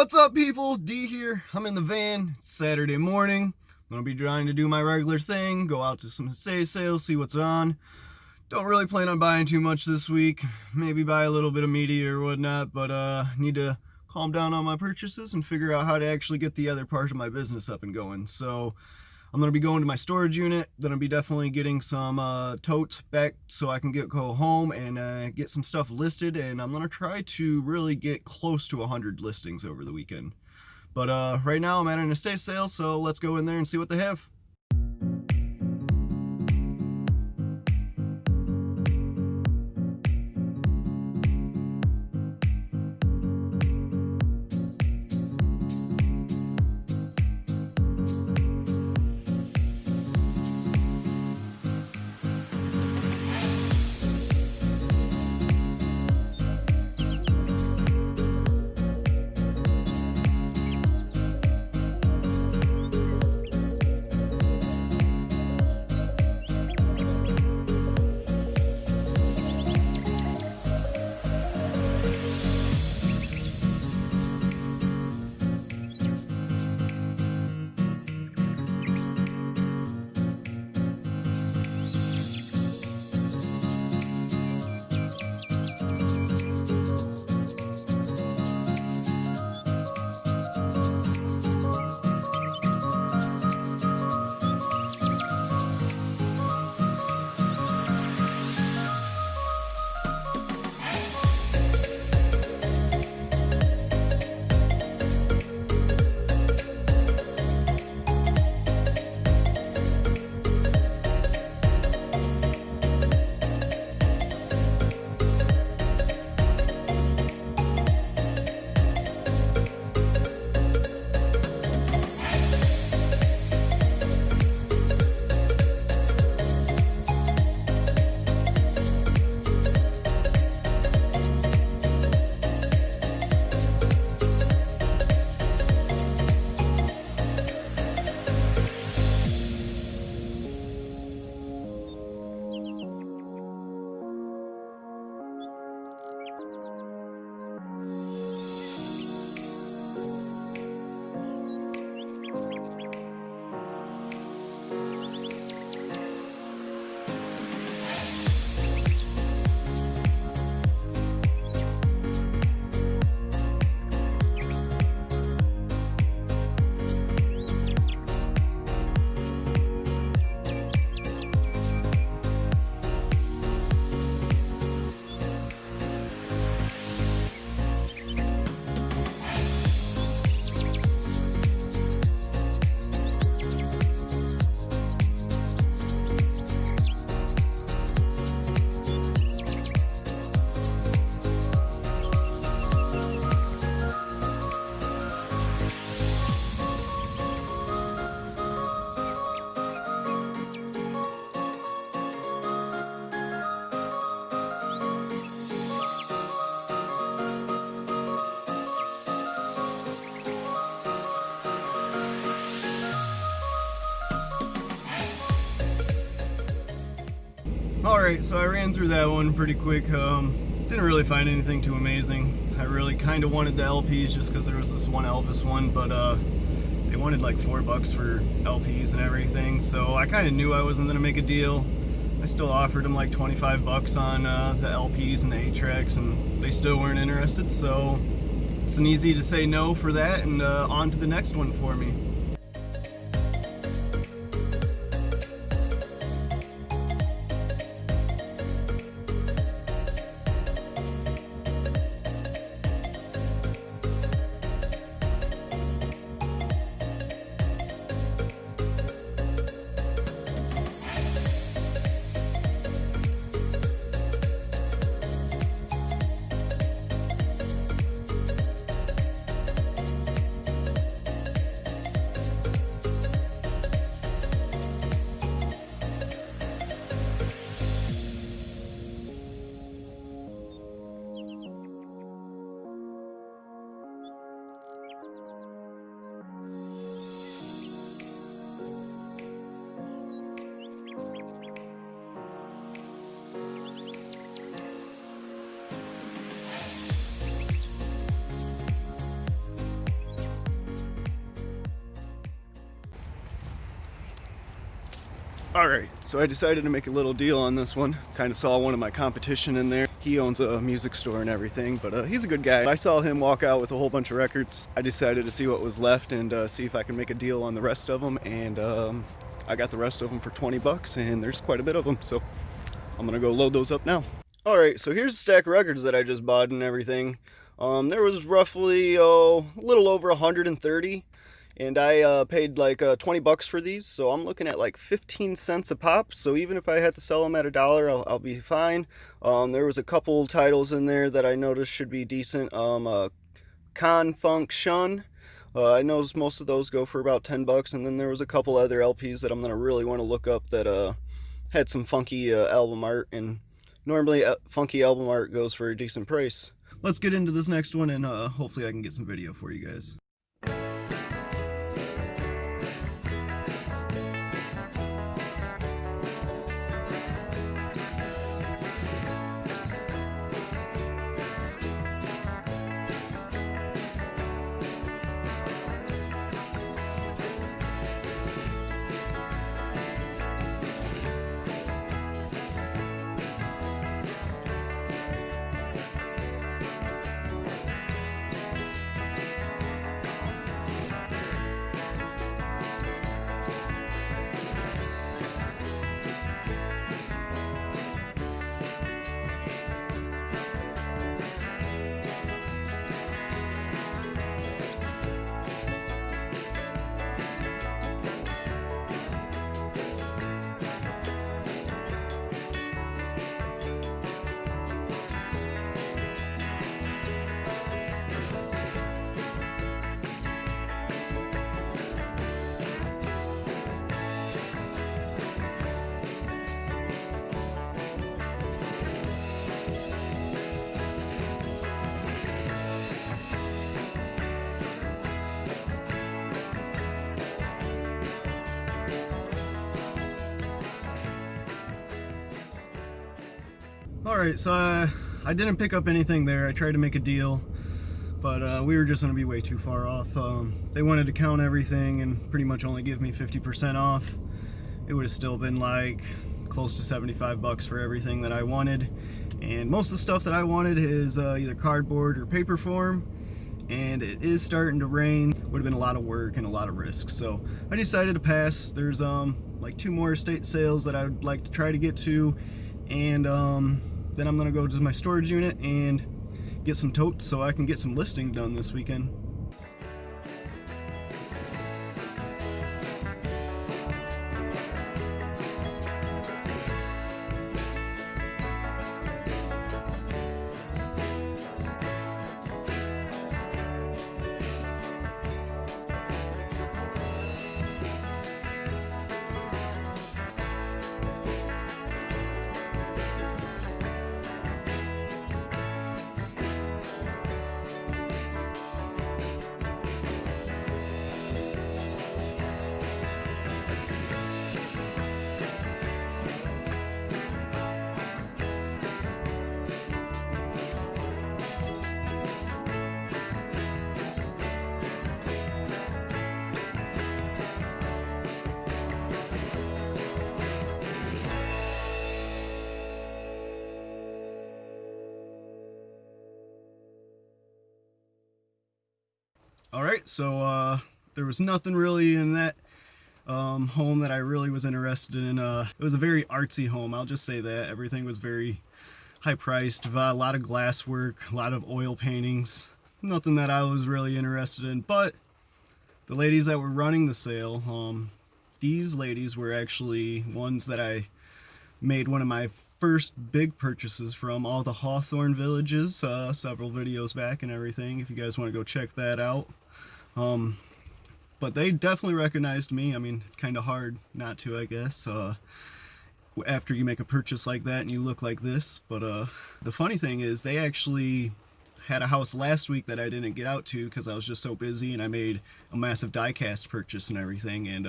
What's up, people? D here. I'm in the van. It's Saturday morning. I'm gonna be trying to do my regular thing, go out to some estate sales, see what's on. Don't really plan on buying too much this week. Maybe buy a little bit of media or whatnot, but need to calm down on my purchases and figure out how to actually get the other part of my business up and going. So I'm gonna be going to my storage unit. Then I'll be definitely getting some totes back so I can go home and get some stuff listed. And I'm gonna try to really get close to 100 listings over the weekend. But right now I'm at an estate sale, so let's go in there and see what they have. Alright, so I ran through that one pretty quick. Didn't really find anything too amazing. I really kind of wanted the LPs just because there was this one Elvis one, but they wanted like $4 for LPs and everything, so I kind of knew I wasn't going to make a deal. I still offered them like 25 bucks on the LPs and the 8-tracks, and they still weren't interested, so it's an easy to say no for that, and on to the next one for me. Alright, so I decided to make a little deal on this one. Kind of saw one of my competition in there. He owns a music store and everything, but he's a good guy. I saw him walk out with a whole bunch of records. I decided to see what was left and see if I can make a deal on the rest of them, and I got the rest of them for 20 bucks, and there's quite a bit of them, so I'm gonna go load those up now. Alright, so here's a stack of records that I just bought and everything. There was roughly a little over 130. And I paid like 20 bucks for these, so I'm looking at like 15 cents a pop. So even if I had to sell them at $1, I'll be fine. There was a couple titles in there that I noticed should be decent. Con Funk Shun. I noticed most of those go for about 10 bucks, and then there was a couple other LPs that I'm gonna really want to look up that had some funky album art, and normally funky album art goes for a decent price. Let's get into this next one, and hopefully I can get some video for you guys. Alright, so I didn't pick up anything there. I tried to make a deal, but we were just going to be way too far off. They wanted to count everything and pretty much only give me 50% off. It would have still been like close to 75 bucks for everything that I wanted. And most of the stuff that I wanted is either cardboard or paper form. And it is starting to rain. Would have been a lot of work and a lot of risk. So I decided to pass. There's like 2 more estate sales that I would like to try to get to. And then I'm gonna go to my storage unit and get some totes so I can get some listing done this weekend. Alright, so there was nothing really in that home that I really was interested in. It was a very artsy home, I'll just say that. Everything was very high priced, a lot of glass work, a lot of oil paintings. Nothing that I was really interested in, but the ladies that were running the sale, these ladies were actually ones that I made one of my first big purchases from, all the Hawthorne villages, several videos back and everything, if you guys want to go check that out. But they definitely recognized me. I mean, it's kind of hard not to, I guess, after you make a purchase like that and you look like this. But the funny thing is, they actually had a house last week that I didn't get out to because I was just so busy, and I made a massive die-cast purchase and everything, and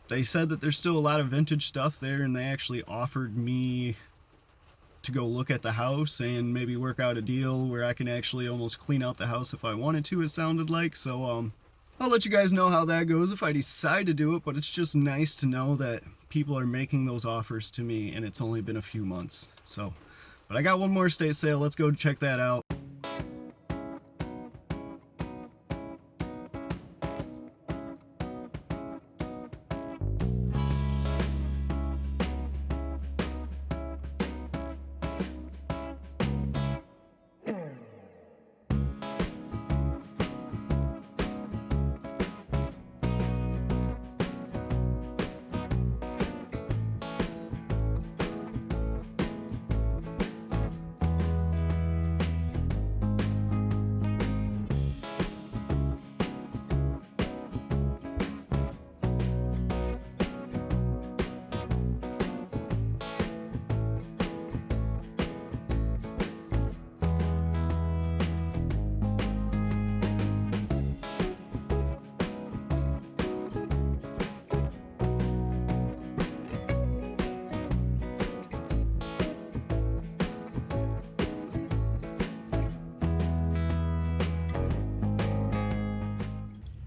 they said that there's still a lot of vintage stuff there, and they actually offered me to go look at the house and maybe work out a deal where I can actually almost clean out the house if I wanted to, it sounded like. So I'll let you guys know how that goes if I decide to do it, but it's just nice to know that people are making those offers to me, and it's only been a few months. So, but I got one more estate sale. Let's go check that out.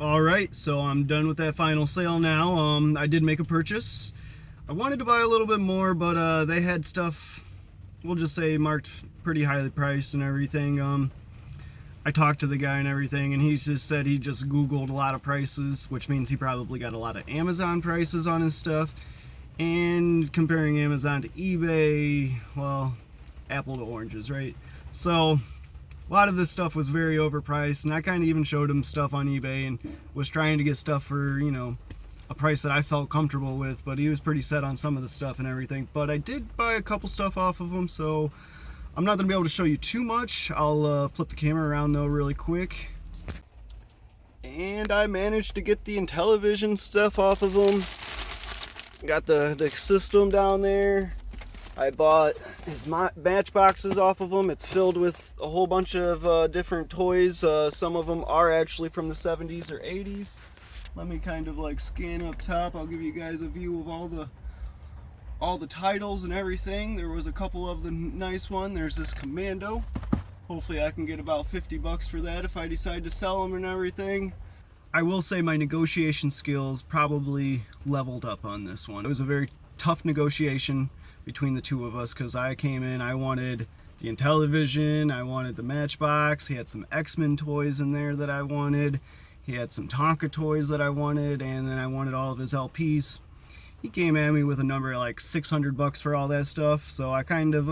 Alright, so I'm done with that final sale now. I did make a purchase. I wanted to buy a little bit more, but they had stuff, we'll just say, marked pretty highly priced and everything. I talked to the guy and everything, and he just said he just Googled a lot of prices, which means he probably got a lot of Amazon prices on his stuff. And comparing Amazon to eBay, well, apple to oranges, right? So a lot of this stuff was very overpriced, and I kind of even showed him stuff on eBay and was trying to get stuff for, you know, a price that I felt comfortable with, but he was pretty set on some of the stuff and everything. But I did buy a couple stuff off of him, so I'm not going to be able to show you too much. I'll flip the camera around though really quick. And I managed to get the Intellivision stuff off of him. Got the system down there. I bought his matchboxes off of him. It's filled with a whole bunch of different toys. Some of them are actually from the 70s or 80s. Let me kind of like scan up top. I'll give you guys a view of all the titles and everything. There was a couple of the nice one. There's this Commando. Hopefully I can get about 50 bucks for that if I decide to sell them and everything. I will say my negotiation skills probably leveled up on this one. It was a very tough negotiation between the two of us, because I came in, I wanted the Intellivision, I wanted the Matchbox, he had some X-Men toys in there that I wanted, he had some Tonka toys that I wanted, and then I wanted all of his LPs. He came at me with a number like 600 bucks for all that stuff, so I kind of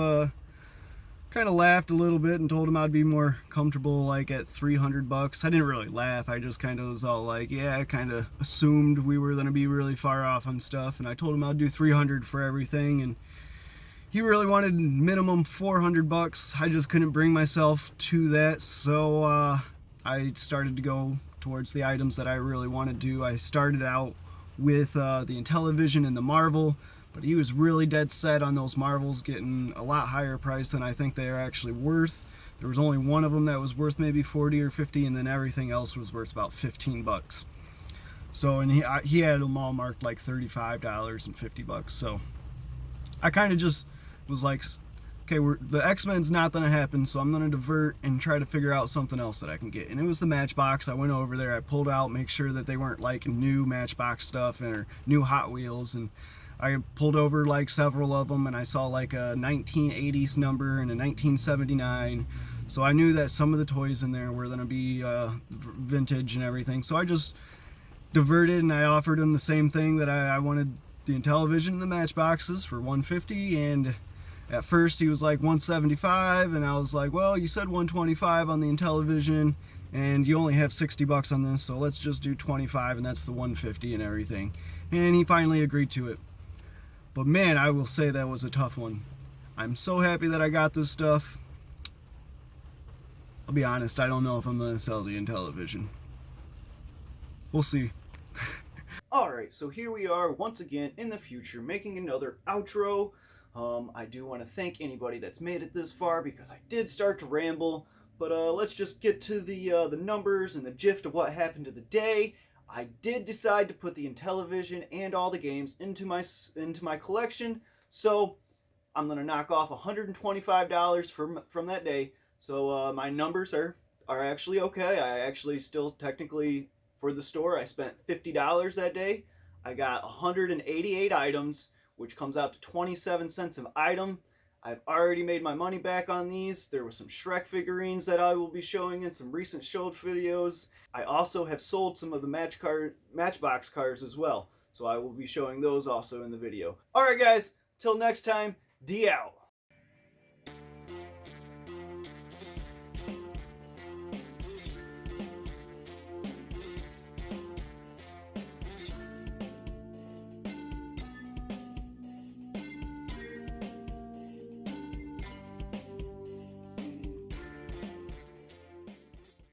laughed a little bit and told him I'd be more comfortable like at 300 bucks. I didn't really laugh, I just kind of was all like, yeah, I kind of assumed we were going to be really far off on stuff, and I told him I'd do 300 for everything, and he really wanted minimum 400 bucks. I just couldn't bring myself to that, so I started to go towards the items that I really wanted to. I started out with the Intellivision and the Marvel, but he was really dead set on those Marvels getting a lot higher price than I think they are actually worth. There was only one of them that was worth maybe 40 or 50, and then everything else was worth about 15 bucks. So, and he had them all marked like $35 and 50 bucks. So I kind of just was like, okay, the X-Men's not going to happen, so I'm going to divert and try to figure out something else that I can get. And it was the Matchbox. I went over there, I pulled out, make sure that they weren't like new Matchbox stuff or new Hot Wheels, and I pulled over like several of them, and I saw like a 1980s number and a 1979, so I knew that some of the toys in there were going to be vintage and everything. So I just diverted, and I offered him the same thing that I wanted, the Intellivision and the Matchboxes for $150, and at first he was like $175, and I was like, well, you said $125 on the Intellivision, and you only have 60 bucks on this, so let's just do 25, and that's the $150 and everything. And he finally agreed to it. But man, I will say that was a tough one. I'm so happy that I got this stuff. I'll be honest, I don't know if I'm going to sell the Intellivision. We'll see. Alright, so here we are once again in the future making another outro. I do want to thank anybody that's made it this far, because I did start to ramble, but let's just get to the numbers and the gist of what happened to the day. I did decide to put the Intellivision and all the games into my collection, so I'm gonna knock off $125 from that day. So my numbers are actually okay. I actually still technically, for the store, I spent $50 that day. I got 188 items, which comes out to 27 cents an item. I've already made my money back on these. There were some Shrek figurines that I will be showing in some recent showed videos. I also have sold some of the Matchbox cards as well, so I will be showing those also in the video. Alright guys, till next time, D out.